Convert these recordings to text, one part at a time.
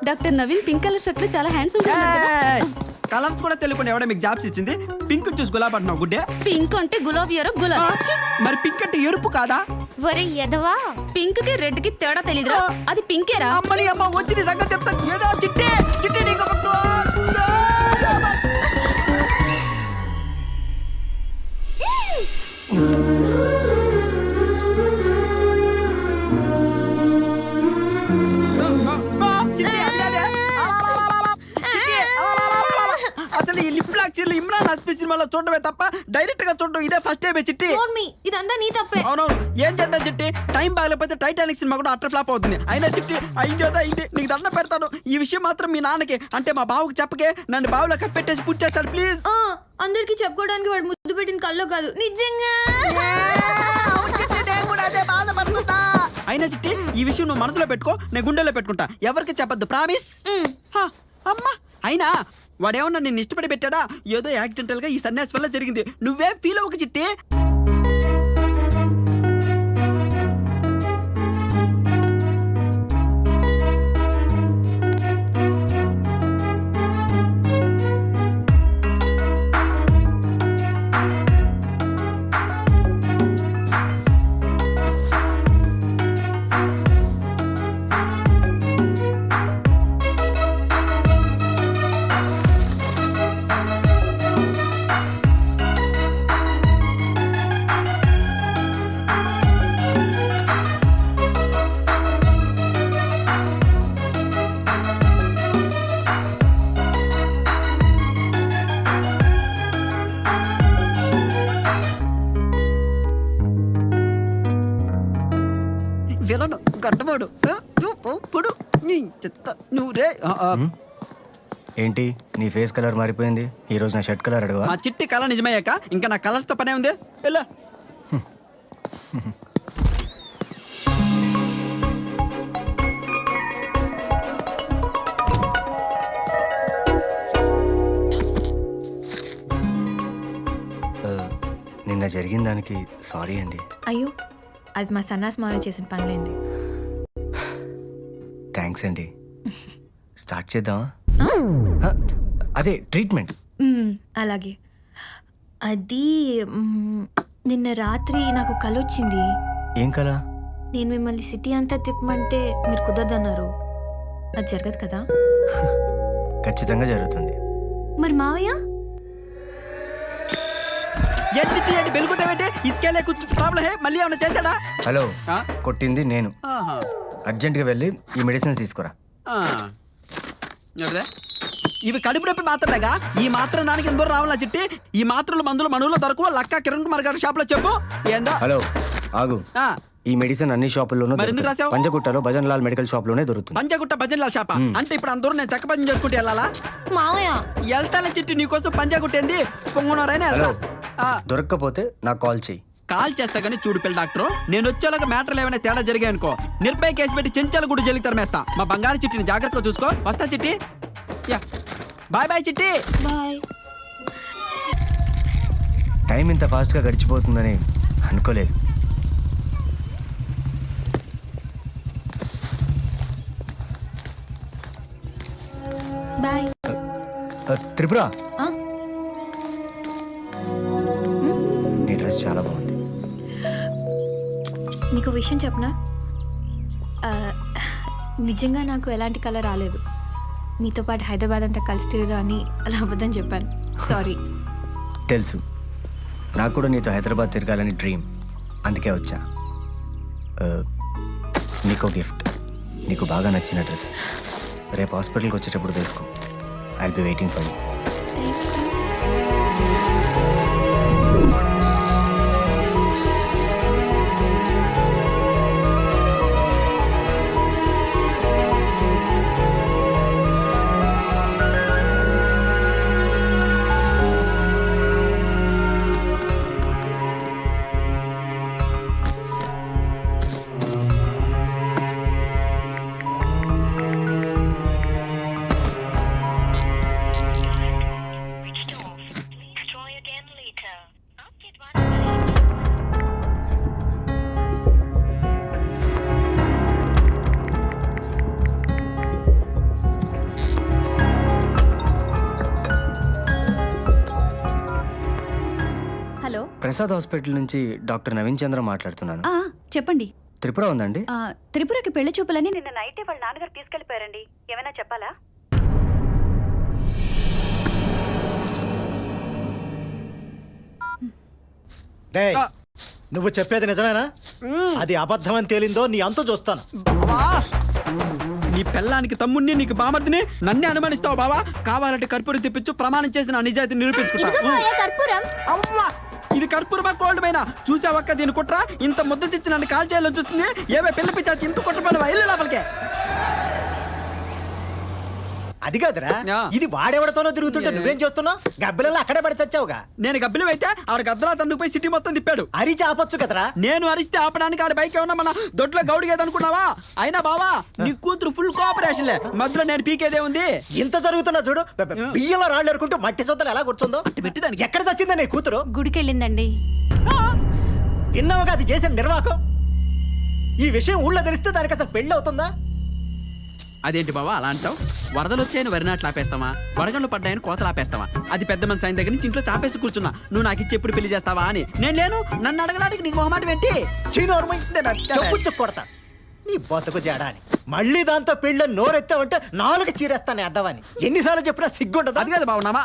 Doctor Naveen pink colour shirt లో చాలా handsome. Colours కూడా తెలియకుండా ఎవడ మీకు జాబ్స్ ఇచ్చింది? పింక్ చూసి గులాబ్ అంటున్నావు గుడ్డే. పింక్ అంటే గులాబీ ఎరో గులాబీ. మరి పింక్ అంటే ఎరుపు కాదా? ఒరే ఎదవా, పింక్ కి రెడ్ కి తేడా తెలీదురా? అది పింకేరా? అమ్మని అమ్మ వచ్చి నీ సంగతి చెప్తాను. ఏదో చిట్టి చిట్టి నీకు అసలు ఈ లిప్ లాక్ చీరలు ఇమ్రాన్ హస్పీ సినిమాలో చూడటమే తప్ప డైరెక్ట్ గా చూడటం ఇదే ఫస్ట్ టైం చిట్టి. ఇదంతా నీ తప్పే. అవునవును, ఏం చేద్దాం చిట్టి, టైం బాగలేకపోతే టైటానిక్ సినిమా కూడా అట్టర్ ఫ్లాప్ అవుతుంది. అయినా చిట్టి అయిందేదా ఇది, నీకు దండం పెడతాను. ఈ విషయం మాత్రం మీ నాన్నకి అంటే మా బావుకి చెప్పకే, నన్ను బావులో కప్పెట్టేసి పూర్తి చేస్తాడు ప్లీజ్. అందరికి చెప్పుకోవడానికి వాడు ముద్దు పెట్టిన కల్లో కాదు, నిజంగా. అయినా చిట్టి ఈ విషయం నువ్వు మనసులో పెట్టుకో, నేను గుండెల్లో పెట్టుకుంటా. ఎవరికి చెప్పద్దు, ప్రామిస్. అమ్మా అయినా వాడేమన్నా నిన్ను ఇష్టపడి పెట్టాడా? ఏదో యాక్సిడెంటల్ గా ఈ సన్యాసి వల్ల జరిగింది. నువ్వే ఫీల్ అవ్వక చిట్టి. విలను గడ్డవాడు చూడు నీ చెత్త నువ్వురే. ఏంటి నీ ఫేస్ కలర్ మారిపోయింది? ఈ రోజు నా షర్ట్ కలర్ అడగవా? మా చిట్టి కళ నిజమయ్యాక ఇంకా నా కలర్స్ తో పనే ఉంది. ఎలా నిన్న జరిగిన దానికి సారీ అండి. అయ్యో, అది మా సన్నాస్ మావయ్య చేసిన పనులేండి. థ్యాంక్స్ అండి. స్టార్ట్ చేద్దామా? అదే ట్రీట్మెంట్. అలాగే. అది నిన్న రాత్రి నాకు కల వచ్చింది. ఏం కల? నేను మిమ్మల్ని సిటీ అంతా తిప్పమంటే మీరు కుదరదన్నారు. అది జరగదు కదా? ఖచ్చితంగా జరుగుతుంది. మరి మావయ్య మళ్ళీ ఏమన్నా చేశాడా? హలో, కొట్టింది నేను. అర్జెంట్ గా వెళ్ళి ఈ మెడిసిన్స్ తీసుకురా. ఇవి కడుపు నొప్పి మాత్రలేగా? ఈ మాత్రం దానికి ఎందరూ రావాలా చిట్టి? ఈ మాత్రలు మందులు మనూలో దొరకవు. లక్క కిరణ్ కుమార్ గారి షాప్ లో చెప్పు. ఏందో. హలో ఆగు. ఈ మెడిసిన్ అన్ని షాపుల్లోనూ దొరుకుతుంది. పంజగుట్టలో భజన్ లాల్ మెడికల్ షాప్ లోనే దొరుకుతుంది. పంజగుట్ట భజన్ లాల్ షాప్ అంటే ఇప్పుడు అందరూ నేను చక్క పని చేసుకుంటూ వెళ్ళాలా? మావయ్య వెళ్తానే చిట్టి, నీకోసం పంజగుట్టేంది పొంగునరైనా వెళ్తా. దొరక్కపోతే నాకు కాల్ చెయ్యి. కాల్ చేస్తా కానీ చూడు పిల్ల డాక్టర్, నేను వచ్చేలాగా మ్యాటర్లు ఏమైనా తేడా జరిగాయనుకో నిర్భయ కేసు పెట్టి చెంచాలు కూడా జైలుకి తరమేస్తా. మా బంగారు చిట్టిని జాగ్రత్తగా చూసుకో. వస్తా చిట్టి. బాయ్ బాయ్ చిట్టి. బాయ్. టైం ఇంత ఫాస్ట్ గా గడిచిపోతుందని అనుకోలేదు. బాయ్. త్రిపుర, నీ డ్రెస్ చాలా బాగుంది. నీకు విషయం చెప్పనా? నిజంగా నాకు ఎలాంటి కలర్ రాలేదు. మీతో పాటు హైదరాబాద్ అంతా కలిసి తిరుగుదా అని అలా అబద్ధం చెప్పాను. సారీ. తెలుసు, నాకు కూడా నీతో హైదరాబాద్ తిరగాలని డ్రీమ్. అందుకే వచ్చా. నీకో గిఫ్ట్. నీకు బాగా నచ్చిన డ్రెస్. రేపు హాస్పిటల్కి వచ్చేటప్పుడు వేసుకో. I will be waiting for you. Prasad hospital నుంచి డాక్టర్ నవీన్ చంద్ర మాట్లాడుతున్నాను. చెప్పండి. త్రిపుర ఉందండి? త్రిపురకి పెళ్లి చూపులని నిన్న నైటే వాళ్ళ నాన్నగారు తీసుకెళ్లిపోయారండి. ఏమైనా చెప్పాలా? డేయ్, నువ్వు చెప్పేది నిజమేనా? అది అబద్ధం అని తేలిందో నీ అంతు చూస్తాను. బావా, నీ పెళ్ళానికి తమ్ముడిని నీకు బామర్దిని నన్నే అనుమానిస్తావు బావా. కావాలంటే కర్పూరం తెప్పించు, ప్రమాణం చేసి నా నిజాయితీ నిరూపించుకుంటా. అవ్వా, ఇది కర్పూరమా కోల్డ్ పైన చూసావక్క దీని కుట్ర. ఇంత ముద్ద తెచ్చి నన్ను కాల్ చేయాలని చూస్తుంది. ఏవే పిల్ల పిచ్చాచి ఇంత కుట్రపడవా? ఇల్లు లోపలికే. అది కాదురా, ఇది వాడెవడతోనో తిరుగుతుంటే నువ్వేం చేస్తున్నావు? గబ్బిలలో అక్కడే పడి చచ్చావుగా. నేను గబ్బిలం అయితే ఆవిడ గద్దలా తన్నుకుపోయి సిటీ మొత్తం తిప్పాడు. అరిచి ఆపొచ్చు కదరా. నేను అరిస్తే ఆపడానికి ఆడ బైక్ ఏమన్నా మన దొడ్లో గౌడిగేదనుకున్నావా? అయినా బావా, నీ కూతురు ఫుల్ కోఆపరేషన్లే. మధ్యలో నేను పీకేదే ఉంది. ఇంత జరుగుతున్నా చూడు. బియ్యంలో రాళ్ళు ఎరుకుంటూ మట్టి సొత్తలు ఎలా కూర్చుందో. పెట్టిదానికి ఎక్కడ చచ్చిందా నీ కూతురు? గుడికెళ్ళిందండి. విన్నావుగా అది చేసిన నిర్వాహకం. ఈ విషయం ఊళ్ళో తెలిస్తే దానికి అసలు పెళ్లి అవుతుందా? అదేంటి బావా అలా అంటావు? వరదలు వచ్చాయని వరి నాట్లు ఆపేస్తావా? వడగళ్ళు పడ్డాయని కోతలు ఆపేస్తావా? అది పెద్ద మనిషి ఆయన దగ్గర నుంచి ఇంట్లో చాపేసి కూర్చున్నా. నువ్వు నాకు ఇచ్చి ఎప్పుడు పెళ్లి చేస్తావా అని. నేను లేను, నన్ను అడగడానికి నీకు మొహమాట ఏంటి? కొడతా నీ బతుకు జడా అని. మళ్ళీ దాంతో పెళ్ళి నోరెత్తావంటే నాలుగు చీరేస్తాను అద్దవాని. ఎన్నిసార్లు చెప్పినా సిగ్గుంటది. అది కదా బావున్నామా?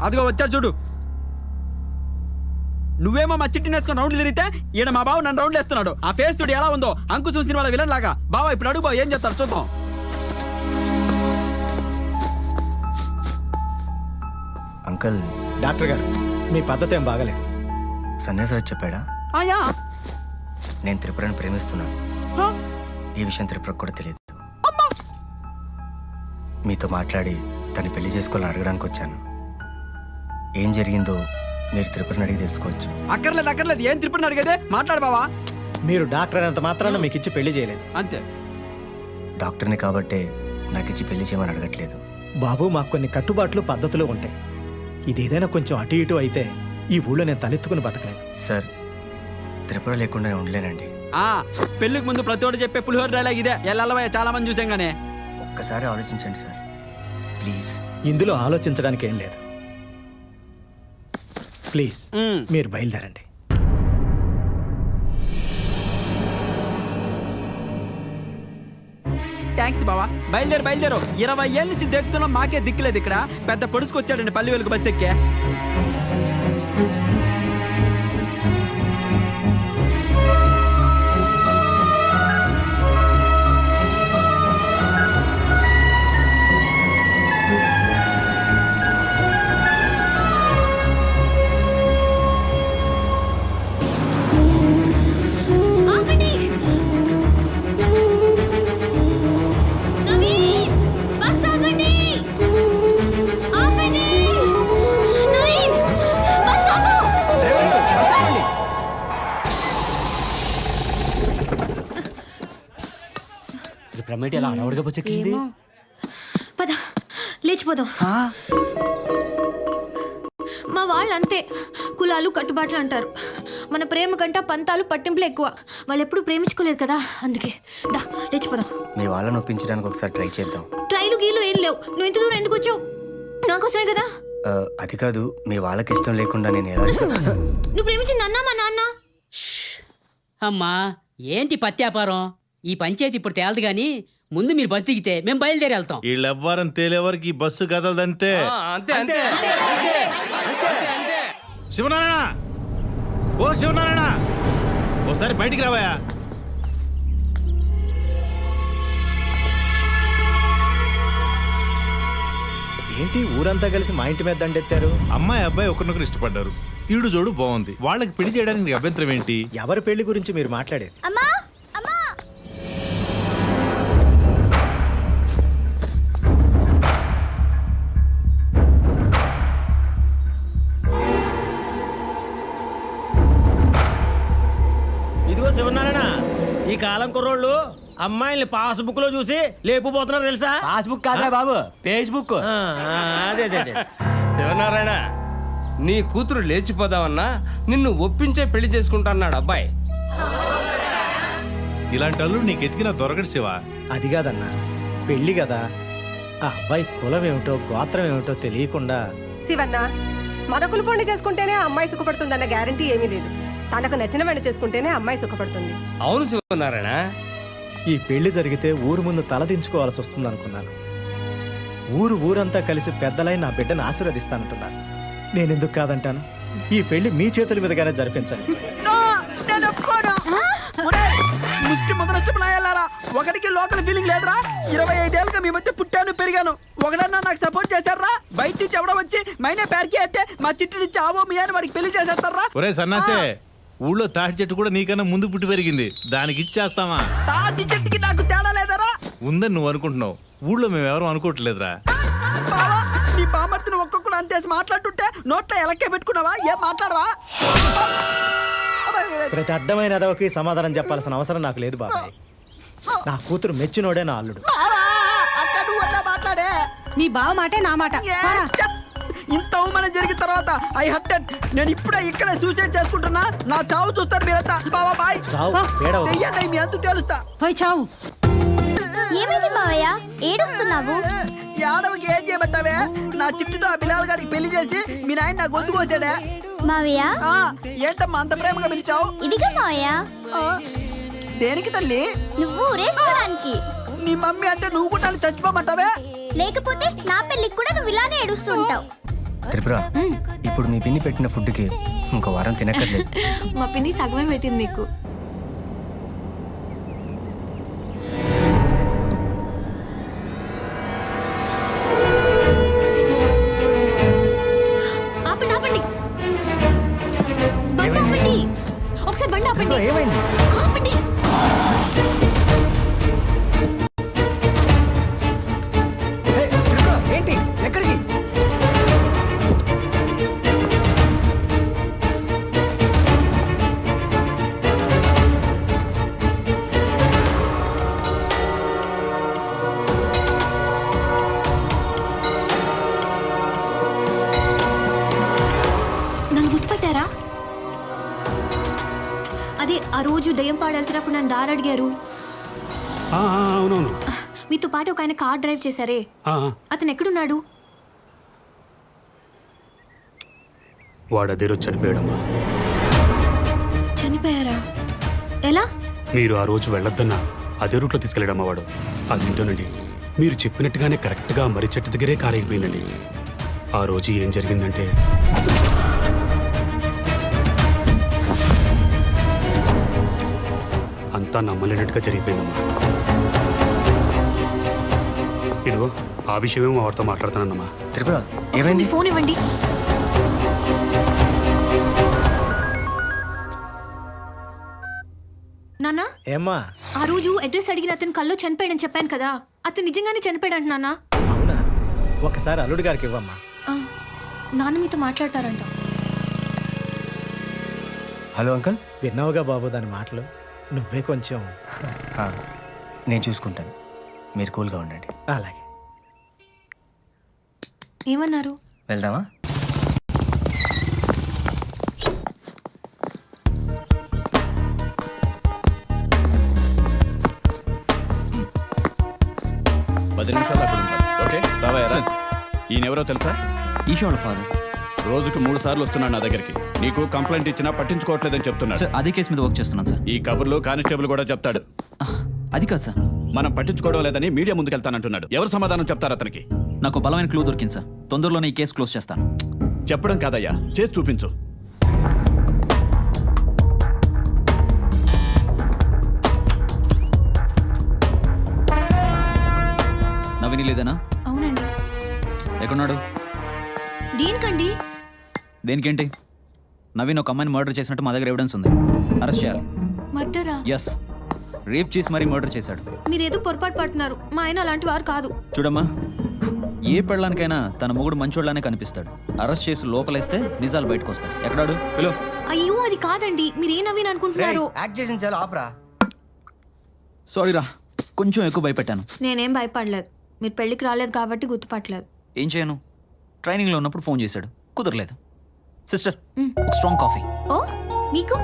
అదిగో వచ్చాడు చూడు. నువ్వేమో మా చిట్టి నేర్చుకుని రౌండ్లు తిరిగితే ఈయన మా బావ నన్ను రౌండ్లు వేస్తున్నాడు. ఆ ఫేస్ చూడు ఎలా ఉందో. అంకుశం సినిమాలో విలన్ లాగా. బావ ఇప్పుడు అడుగు బావ ఏం చెప్తారు చూద్దాం. అంకుల్, డాక్టర్ గారు మీ పద్ధతి ఏం బాగలేదు. సన్యాసరాజ్ చెప్పాడా? ఆయా నేను త్రిపురని ప్రేమిస్తున్నాను. ఈ విషయం త్రిపురకు కూడా తెలియదు. మీతో మాట్లాడి తను పెళ్లి చేసుకోవాలని అడగడానికి వచ్చాను. ఏం జరిగిందో మీరు త్రిపురని అడిగి తెలుసుకోవచ్చు. అక్కర్లేదు. ఏం త్రిపురని అడిగేదే? మాట్లాడు బావా. మీరు డాక్టర్ అయినంత మాత్రాన మీకు ఇచ్చి పెళ్లి చేయలేదు. అంతే. డాక్టర్ని కాబట్టే నాకు ఇచ్చి పెళ్లి చేయమని అడగట్లేదు. బాబు, మాకు కొన్ని కట్టుబాట్లు పద్ధతులు ఉంటాయి. ఇదేదైనా కొంచెం అటు ఇటు అయితే ఈ ఊళ్ళో నేను తలెత్తుకుని బతకలేను. సార్, త్రిపుర లేకుండా నేను ఉండలేనండి. పెళ్లికి ముందు ప్రతి ఒక్కటి చెప్పే పులిహోర డైలాగ్ ఇదే. ఎల్లవయ్య చాలా మంది చూసాం గానే. ఒక్కసారి ఆలోచించండి సార్, ప్లీజ్. ఇందులో ఆలోచించడానికి ఏం లేదు. ప్లీజ్ మీరు బయలుదేరండి. థ్యాంక్స్ బావా. బయలుదేరు. 20 ఏళ్ళ నుంచి దిక్కుతున్నాం, మాకే దిక్కులేదు. ఇక్కడ పెద్ద పొడుచుకొచ్చాడండి పల్లి వెలుగు బస్ ఎక్కే. ఎలా అడవడిగా వచ్చేసింది? పద లేచిపోదాం. మా వాళ్ళు అంతే, కులాలు కట్టుబాట్లు అంటారు. మన ప్రేమ కంటే పంతాలు పట్టింపులు ఎక్కువ. వాళ్ళు ఎప్పుడు ప్రేమించుకోలేదు కదా, అందుకే దా లేచిపోదాం. మీ వాళ్ళని ఒప్పించడానికి ఒకసారి ట్రై చేద్దాం. ట్రైలు గీలు ఏం లేవు. నువ్వు ఇంత దూరం ఎందుకు వచ్చావు? నాకోసమే కదా. అది కాదు, మీ వాళ్ళకి ఇష్టం లేకుండా నేను ఎలా నువ్వు ప్రేమించింది అన్నా మా నాన్న. అమ్మా ఏంటి పత్యాపారం? ఈ పంచాయతీ ఇప్పుడు తేలదు గాని ముందు మీరు బస్సు దిగితే మేము బయలుదేరి వెళ్తాం. వీళ్ళెవ్వరం తేలేవరకు ఈ బస్సు కదలదంతే. శివనారాయణ, ఓ శివనారాయణ, ఓసారి బయటికి రావయా. ఏంటి ఊరంతా కలిసి మా ఇంటి మీద దండెత్తారు? అమ్మాయి అబ్బాయి ఒకరినొకరు ఇష్టపడ్డారు. ఈడు జోడు బాగుంది. వాళ్ళకి పెళ్లి చేయడానికి అభ్యంతరం ఏంటి? ఎవరి పెళ్లి గురించి మీరు మాట్లాడేది? ఇదిగో శివనారాయణ, ఈ కాలం కుర్రోళ్ళు అమ్మాయిల్ని పాస్బుక్ లో చూసి లేపుపోతున్నారు తెలుసా? పాస్బుక్ కాదురా బాబు, ఫేస్బుక్. అదే శివనారాయణ, నీ కూతురు లేచిపోదామన్నా నిన్ను ఒప్పించే పెళ్లి చేసుకుంటా అన్నాడు అబ్బాయి. ఇలాంటి అల్లుడు నీకు ఎతికినా దొరకడు శివ. అది కాదన్నా, పెళ్లి కదా. ఆ అబ్బాయి కులం ఏమిటో గోత్రం ఏమిటో తెలియకుండా. శివన్న, మరొకరు పెళ్లి చేసుకుంటేనే ఆ అమ్మాయి సుఖపడుతుందన్న గ్యారంటీ ఏమీ లేదు. తనకు నచ్చిన వాడిని చేసుకుంటేనే అమ్మాయి సుఖపడుతుంది. అవును శివనారాయణ. ఈ పెళ్లి జరిగితే ఊరు ముందు తలదించుకోవాల్సి వస్తుంది అనుకున్నాను. ఊరంతా కలిసి పెద్దలై నా బిడ్డను ఆశీర్వదిస్తానంటున్నారు. నేనెందుకు కాదంటాను? ఈ పెళ్లి మీ చేతుల మీదుగానే జరిపించండి. నేను ఒప్పుకోను. ఒరేయ్, ముష్టి ముదనష్టపులాయాలారా, ఒకడికి లోకల్ ఫీలింగ్ లేదురా. 25 ఏళ్ళుగా మీ మధ్య పుట్టాను పెరిగాను. ఒకడన్నా నాకు సపోర్ట్ చేశారా? బయట నుంచి ఎవడో వచ్చి మైనే పేరుకి అంటే మా చిట్టి నుంచి ఆవో మీ అని వాడికి పెళ్లి చేసేస్తారా? ఒరే సన్నాసే, ఊళ్ళో తాటి చెట్టు కూడా నీకన్నా ముందు పుట్టి పెరిగింది, దానికి ఇచ్చేస్తావా? తాటి చెట్టుకి నాకు తేడా లేదరా? ఉందని నువ్వు అనుకుంటున్నావు, ఊళ్ళో మేము ఎవరు అనుకోవట్లేదురా. బావా, నీ బామర్తిని ఒక్కొక్కడు అంతేసి మాట్లాడుతుంటే నోట్లో ఎలక్కే పెట్టుకున్నావా? ఏం మాట్లాడవా? ప్రతి అడ్డమైన ఎదవకి సమాధానం చెప్పాల్సిన అవసరం నాకు లేదు బాబాయ్. నా కూతురు మెచ్చినోడే నా అల్లుడు. బావా, అక్క నువ్వు అట్లా మాట్లాడే. మీ బావ మాటే నా మాట. ఇంత అవమానం జరిగిన తర్వాత ఐ హర్టెడ్. నేను ఇప్పుడే ఇక్కడే సూసైడ్ చేసుకుంటున్నా. నా చావు చూస్తారు మీరంతా. బావా బాయ్. సావు పేడవ. దెయ్యండి, మీ అంతు తెలుస్తా. పోయి చావు. ఏమైంది మావయ్య, ఏడుస్తున్నావు? యాదవకి ఏం చేయబట్టావే? నా చిట్టుతో ఆ బిలాల్ గారికి పెళ్లి చేసి మీ నాయన నా గొంతు కోసాడే. మావయ్య, ఏంటమ్మా అంత ప్రేమగా పిలిచావు? ఇదిగా మావయ్య. దేనికి తల్లి? నువ్వు ఊరేసుకోవడానికి. నీ మమ్మీ అంటే నువ్వు కూడా చచ్చిపోమంటావే? లేకపోతే నా పెళ్ళికి కూడా నువ్వు ఇలానే ఏడుస్తుంటావు. త్రిపుర, ఇప్పుడు మీ పిన్ని పెట్టిన ఫుడ్కి ఇంకో వారం తినక్కర్లేదు. మా పిన్ని సగమే పెట్టింది మీకు. ఆపండి ఆపండి, బండి ఆపండి. ఒకసారి బండి ఆపండి. ఏమైంది? ఆపండి. ఏంటి? ఎక్కడికి? నన్ను గుర్తుపట్టారా? అదే ఆ రోజు దయ్యం పాడెళ్తున్నప్పుడు నన్ను దారి అడిగారు. అవునవును. మీతో పాటు ఒక ఆయన కార్ డ్రైవ్ చేశారే, అతను ఎక్కడున్నాడు? వాడు అదే రోజు చనిపోయాడమ్మా. చనిపోయారా? ఎలా? మీరు ఆ రోజు వెళ్ళొద్దన్నా అదే రూట్లో తీసుకెళ్ళాడమ్మా వాడు. అదేంటోనండి, మీరు చెప్పినట్టుగానే కరెక్ట్గా మర్రి చెట్టు దగ్గరే కార్ అయిపోయిందండి. ఆ రోజు ఏం జరిగిందంటే, అంతా నమ్మలేనట్టుగా జరిగిపోయిందమ్మా. ఇదిగో ఆ విషయమేమో వాడితో మాట్లాడుతానమ్మా. త్రిపుర, ఏమైంది? ఫోన్ ఇవ్వండి. నాన్న, ఏమ్మా? ఆ రోజు అడ్రస్ అడిగిన అతను కల్లో చనిపోయాడని చెప్పాను కదా, అతను నిజంగానే చనిపోయాడంట నాన్న. అవునా? ఒకసారి అల్లుడు గారికి ఇవ్వమ్మా. నాన్న మీతో మాట్లాడతారంట. Hello uncle. విన్నావుగా బాబు దాని మాటలు. నువ్వే కొంచెం. నేను చూసుకుంటాను, మీరు కూల్గా ఉండండి. అలాగే. ఏమన్నారు? వెళ్దామా? ఈయనెవరో తెలుసా? ఈశ్వర్ ఫాదర్. రోజుకు 3 సార్లు వస్తున్నాడు నా దగ్గరికి. నీకు కంప్లైంట్ ఇచ్చినా పట్టించుకోవట్లేదని చెప్తున్నాడు. సార్ అదే కేసు మీద వర్క్ చేస్తున్నాను సార్. ఈ కబుర్లు కానిస్టేబుల్ కూడా చెప్తాడు. అది కాదు సార్. మనం పట్టించుకోవడం లేదని మీడియా ముందుకెళ్తానంటున్నాడు. ఎవరు సమాధానం చెప్తారు అతనికి? నాకు బలమైన క్లూ దొరికింది సార్. తొందరలోనే ఈ కేసు క్లోజ్ చేస్తాను. చెప్పడం కాదయ్యా, చేసి చూపించు. నవీని లేదేనా? అవునండి. ఎక్కడున్నాడు? దేనికండి? దేనికేంటి? నవీన్ ఒక అమ్మాయిని మర్డర్ చేసినట్టు మా దగ్గర ఎవిడెన్స్ ఉంది. అరెస్ట్ చేయాలి. మర్డరా? ఎస్, రేప్ చేసి మరీ మర్డర్ చేశాడు. మీరేదో పొరపాటు పడుతున్నారు. మా ఆయన అలాంటి వారు కాదు. చూడమ్మా, ఏ పెళ్ళానికైనా తన మొగుడు మంచోళ్ళనే కనిపిస్తాడు. అరెస్ట్ చేసి లోపలేస్తే నిజాలు బయటకు వస్తాయి. ఎక్కడాడు? పిలు. అయ్యో అది కాదండి, మీరే నవీన్ అనుకుంటున్నారు. యాక్ట్ చేసిన చాలా ఆపరా. సారీ రా, కొంచెం ఎక్కువ భయపెట్టాను. నేనేం భయపడలేదు. మీరు పెళ్ళికి రాలేదు కాబట్టి గుర్తుపట్టలేదు. ఏం చేయను, ట్రైనింగ్లో ఉన్నప్పుడు ఫోన్ చేశాడు, కుదరలేదు. సిస్టర్, ఒక స్ట్రాంగ్ కాఫీ. ఓ మీకు?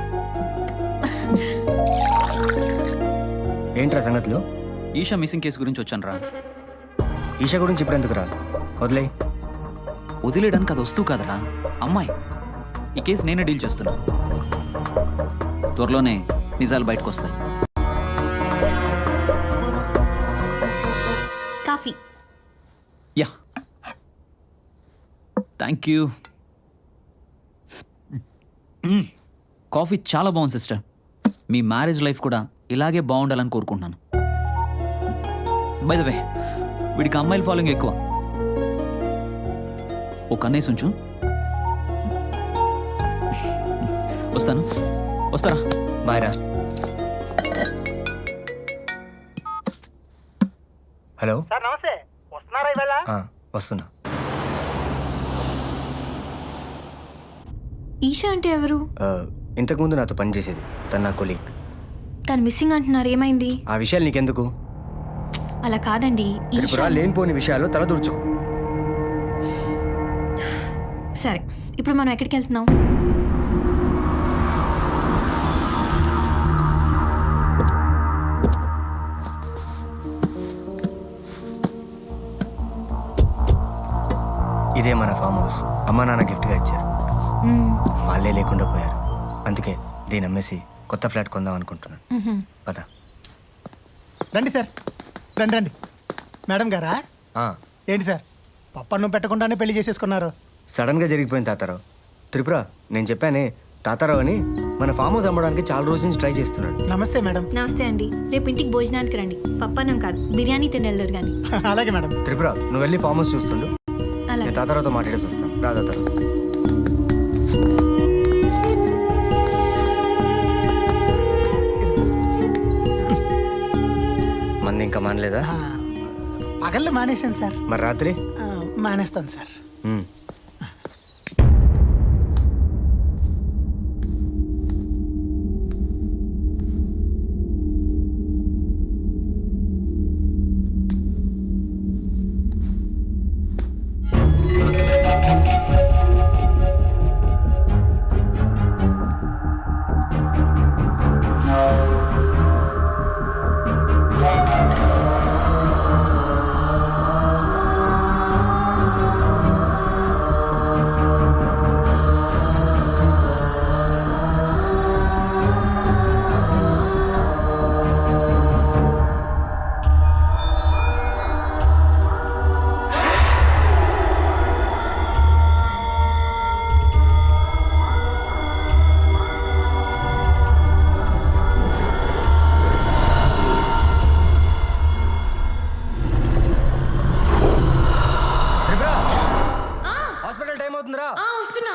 ఏంట్రా సంగతులు? ఈషా మిస్సింగ్ కేసు గురించి వచ్చాను రా. ఈషా గురించి ఇప్పుడు ఎందుకు రా? వదిలే. వదిలేయడానికి అది వస్తూ కాదరా, అమ్మాయి. ఈ కేసు నేనే డీల్ చేస్తున్నా. త్వరలోనే నిజాలు బయటకు వస్తాయి. Coffee. Yeah, thank you. Coffee చాలా బాగుంది సిస్టర్. మీ మ్యారేజ్ లైఫ్ కూడా ఇలాగే బాగుండాలని కోరుకుంటున్నాను. బై ద వే, వీడికి అమ్మాయిల ఫాలోయింగ్ ఎక్కువ. ఓ కన్నేసి ఉంచు. వస్తారా? బాయ్ రా. హలో సార్ నమస్తే, వస్తున్నారా ఇవాళ? వస్తున్నా. ఈషా అంటే ఎవరు? ఇంతకుముందు నాతో పనిచేసేది, తను నా కొలీగ్. తను మిస్సింగ్ అంటున్నారు, ఏమైంది? ఆ విషయాలు నీకెందుకు? అలా కాదండి, త్రిపుర లేనిపోని విషయాలు తలదూర్చుకో. సరే, ఇప్పుడు మనం ఎక్కడికి వెళ్తున్నాం? ఇదే మన ఫామ్ హౌస్. అమ్మా నాన్న గిఫ్ట్గా ఇచ్చారు. వాళ్ళే లేకుండా పోయారు. అందుకే దీన్ని అమ్మేసి కొత్త ఫ్లాట్ కొందాం అనుకుంటున్నాను. పద. రండి సార్, రండి. మేడం గారా? ఏంటి సార్, పప్పన్నం పెట్టకుండానే పెళ్లి చేసేసుకున్నారు? సడన్గా జరిగిపోయింది తాతారావు. త్రిపుర, నేను చెప్పానే తాతారావు అని మన ఫామ్ హౌస్ అమ్మడానికి చాలా రోజుల నుంచి ట్రై చేస్తున్నాడు. నమస్తే మేడం. నమస్తే అండి. రేపు ఇంటికి భోజనానికి రండి. పప్పన్నం కాదు, బిర్యానీ తినెళ్తారు కానీ. అలాగే మేడం. త్రిపుర, నువ్వు వెళ్ళి ఫామ్ హౌస్ చూస్తుండు. నేను తాతారావుతో మాట్లాడేసి వస్తాను. రా తాతారావు. మంది ఇంకా మానలేదా? పగళ్ళు మానేశాను సార్. మరి రాత్రి? మానేస్తాను సార్. హాస్పిటల్ టైం అవుతుందిరా. వస్తున్నా.